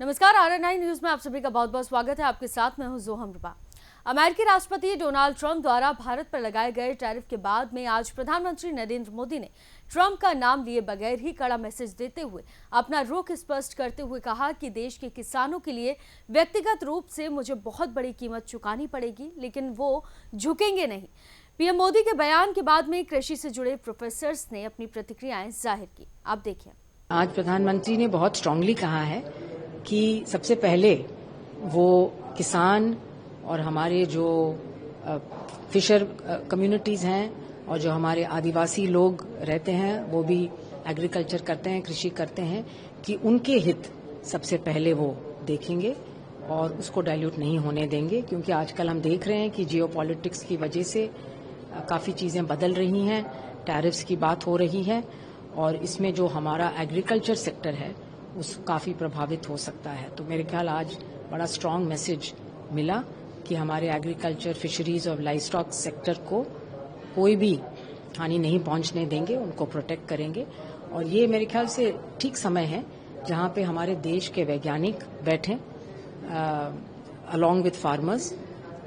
नमस्कार, RN9 news में आप सभी का बहुत बहुत स्वागत है। आपके साथ मैं हूं जोहम रुबा। अमेरिकी राष्ट्रपति डोनाल्ड ट्रंप द्वारा भारत पर लगाए गए टैरिफ के बाद में आज प्रधानमंत्री नरेंद्र मोदी ने ट्रंप का नाम लिए बगैर ही कड़ा मैसेज देते हुए अपना रुख स्पष्ट करते हुए कहा कि देश के किसानों के लिए व्यक्तिगत रूप से मुझे बहुत बड़ी कीमत चुकानी पड़ेगी, लेकिन वो झुकेंगे नहीं। पीएम मोदी के बयान के बाद में कृषि से जुड़े प्रोफेसर्स ने अपनी प्रतिक्रियाएं जाहिर की। आप देखिए। आज प्रधानमंत्री ने बहुत स्ट्रांगली कहा है कि सबसे पहले वो किसान और हमारे जो फिशर कम्युनिटीज हैं और जो हमारे आदिवासी लोग रहते हैं वो भी एग्रीकल्चर करते हैं, कृषि करते हैं, कि उनके हित सबसे पहले वो देखेंगे और उसको डाइल्यूट नहीं होने देंगे। क्योंकि आजकल हम देख रहे हैं कि जियोपॉलिटिक्स की वजह से काफ़ी चीज़ें बदल रही हैं, टैरिफ्स की बात हो रही है और इसमें जो हमारा एग्रीकल्चर सेक्टर है उस काफ़ी प्रभावित हो सकता है। तो मेरे ख्याल आज बड़ा स्ट्रांग मैसेज मिला कि हमारे एग्रीकल्चर, फिशरीज और लाइव स्टॉक सेक्टर को कोई भी हानि नहीं पहुंचने देंगे, उनको प्रोटेक्ट करेंगे। और ये मेरे ख्याल से ठीक समय है जहां पे हमारे देश के वैज्ञानिक बैठें अलॉन्ग विथ फार्मर्स,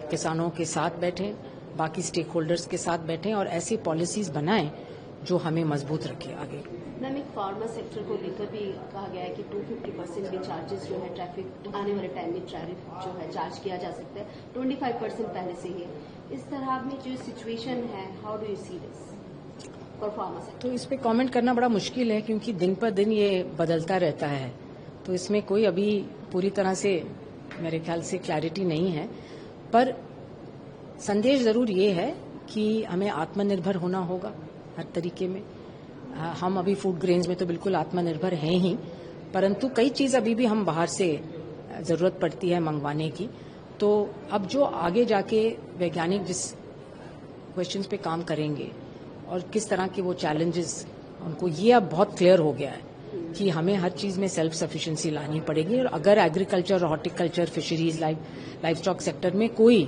किसानों के साथ बैठें, बाकी स्टेक होल्डर्स के साथ बैठें और ऐसी पॉलिसीज बनाएं जो हमें मजबूत रखे आगे। मैम, एक फार्मर सेक्टर को लेकर भी कहा गया है कि 250% के चार्जेस जो है ट्रैफिक आने वाले टाइम में टैरिफ जो है चार्ज किया जा सकता है, 25% पहले से ही। इस तरह में जो सिचुएशन है, how do you see this for farmer sector? तो इस पे कमेंट करना बड़ा मुश्किल है क्योंकि दिन पर दिन ये बदलता रहता है, तो इसमें कोई अभी पूरी तरह से मेरे ख्याल से क्लैरिटी नहीं है। पर संदेश जरूर ये है कि हमें आत्मनिर्भर होना होगा हर तरीके में। हम अभी फूड ग्रेन्स में तो बिल्कुल आत्मनिर्भर हैं ही, परंतु कई चीज़ अभी भी हम बाहर से ज़रूरत पड़ती है मंगवाने की। तो अब जो आगे जाके वैज्ञानिक जिस क्वेश्चंस पे काम करेंगे और किस तरह के वो चैलेंजेस उनको, ये अब बहुत क्लियर हो गया है कि हमें हर चीज़ में सेल्फ सफिशिएंसी लानी पड़ेगी। और अगर agriculture, horticulture, fisheries, live stock sector में कोई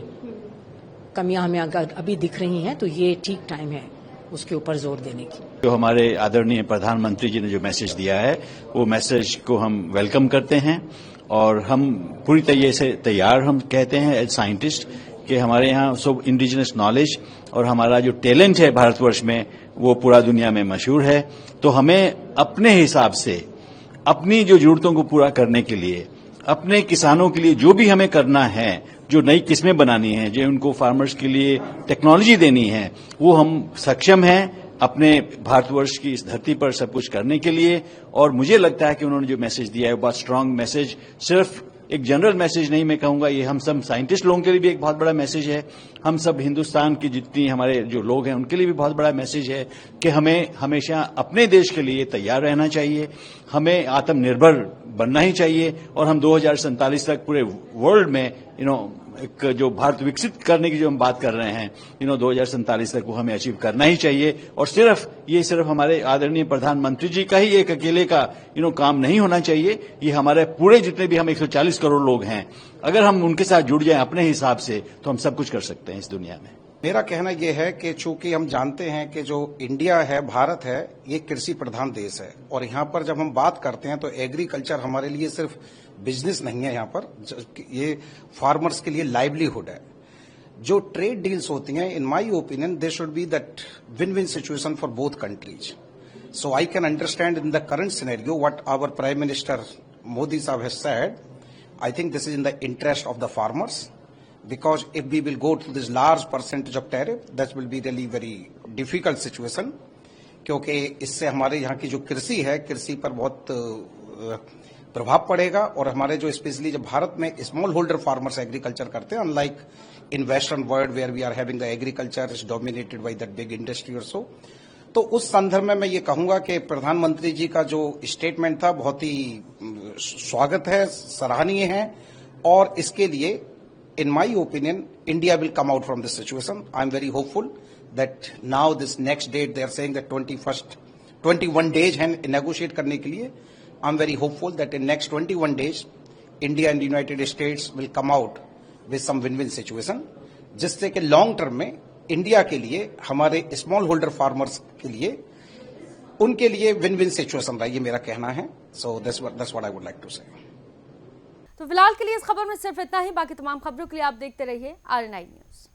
कमियां हमें अगर अभी दिख रही हैं तो ये ठीक टाइम है उसके ऊपर जोर देने की। जो हमारे आदरणीय प्रधानमंत्री जी ने जो मैसेज दिया है वो मैसेज को हम वेलकम करते हैं और हम पूरी तरीके से तैयार, हम कहते हैं एज साइंटिस्ट कि हमारे यहाँ सब इंडिजिनस नॉलेज और हमारा जो टैलेंट है भारतवर्ष में वो पूरा दुनिया में मशहूर है। तो हमें अपने हिसाब से अपनी जो जरूरतों को पूरा करने के लिए, अपने किसानों के लिए जो भी हमें करना है, जो नई किस्में बनानी है, जो उनको फार्मर्स के लिए टेक्नोलॉजी देनी है, वो हम सक्षम हैं अपने भारतवर्ष की इस धरती पर सब कुछ करने के लिए। और मुझे लगता है कि उन्होंने जो मैसेज दिया है वो बहुत स्ट्रांग मैसेज, सिर्फ एक जनरल मैसेज नहीं मैं कहूंगा, ये हम सब साइंटिस्ट लोगों के लिए भी एक बहुत बड़ा मैसेज है। हम सब हिंदुस्तान की जितनी हमारे जो लोग हैं उनके लिए भी बहुत बड़ा मैसेज है कि हमें हमेशा अपने देश के लिए तैयार रहना चाहिए, हमें आत्मनिर्भर बनना ही चाहिए और हम 2047 तक पूरे वर्ल्ड में एक जो भारत विकसित करने की जो हम बात कर रहे हैं 2047 तक वो हमें अचीव करना ही चाहिए। और सिर्फ हमारे आदरणीय प्रधानमंत्री जी का ही एक अकेले का काम नहीं होना चाहिए, ये हमारे पूरे जितने भी हम 140 करोड़ लोग हैं, अगर हम उनके साथ जुड़ जाएं अपने हिसाब से तो हम सब कुछ कर सकते हैं इस दुनिया में। मेरा कहना यह है कि चूंकि हम जानते हैं कि जो इंडिया है, भारत है, ये कृषि प्रधान देश है और यहाँ पर जब हम बात करते हैं तो एग्रीकल्चर हमारे लिए सिर्फ बिजनेस नहीं है, यहाँ पर ये फार्मर्स के लिए लाइवलीहुड है। जो ट्रेड डील्स होती हैं, in my opinion they should be that win win situation for both countries. So I can understand in the current scenario what our prime minister Modi साहब has said. I think this is in the interest of the farmers, because if we will go to this large percentage of tariff, that will be really very difficult situation, क्योंकि इससे हमारे यहाँ की जो कृषि है, कृषि पर बहुत प्रभाव पड़ेगा। और हमारे जो स्पेशली जब भारत में स्मॉल होल्डर फार्मर्स एग्रीकल्चर करते हैं, unlike in western world where we are having the agriculture is dominated by that big industry और सो। तो उस संदर्भ में मैं ये कहूंगा कि प्रधानमंत्री जी का जो स्टेटमेंट था बहुत ही स्वागत है, सराहनीय है और इसके लिए in my opinion, India will come out from this situation. I'm very hopeful that now this next date, they are saying that 21 days हैं negotiate करने के लिए. I'm very hopeful that in next 21 days, India and the United States will come out with some win-win situation, जिससे कि long term में India के लिए, हमारे small holder farmers के लिए, उनके लिए win-win situation रहा, ये मेरा कहना है. So that's what I would like to say. तो फिलहाल के लिए इस खबर में सिर्फ इतना ही। बाकी तमाम खबरों के लिए आप देखते रहिए RNI न्यूज।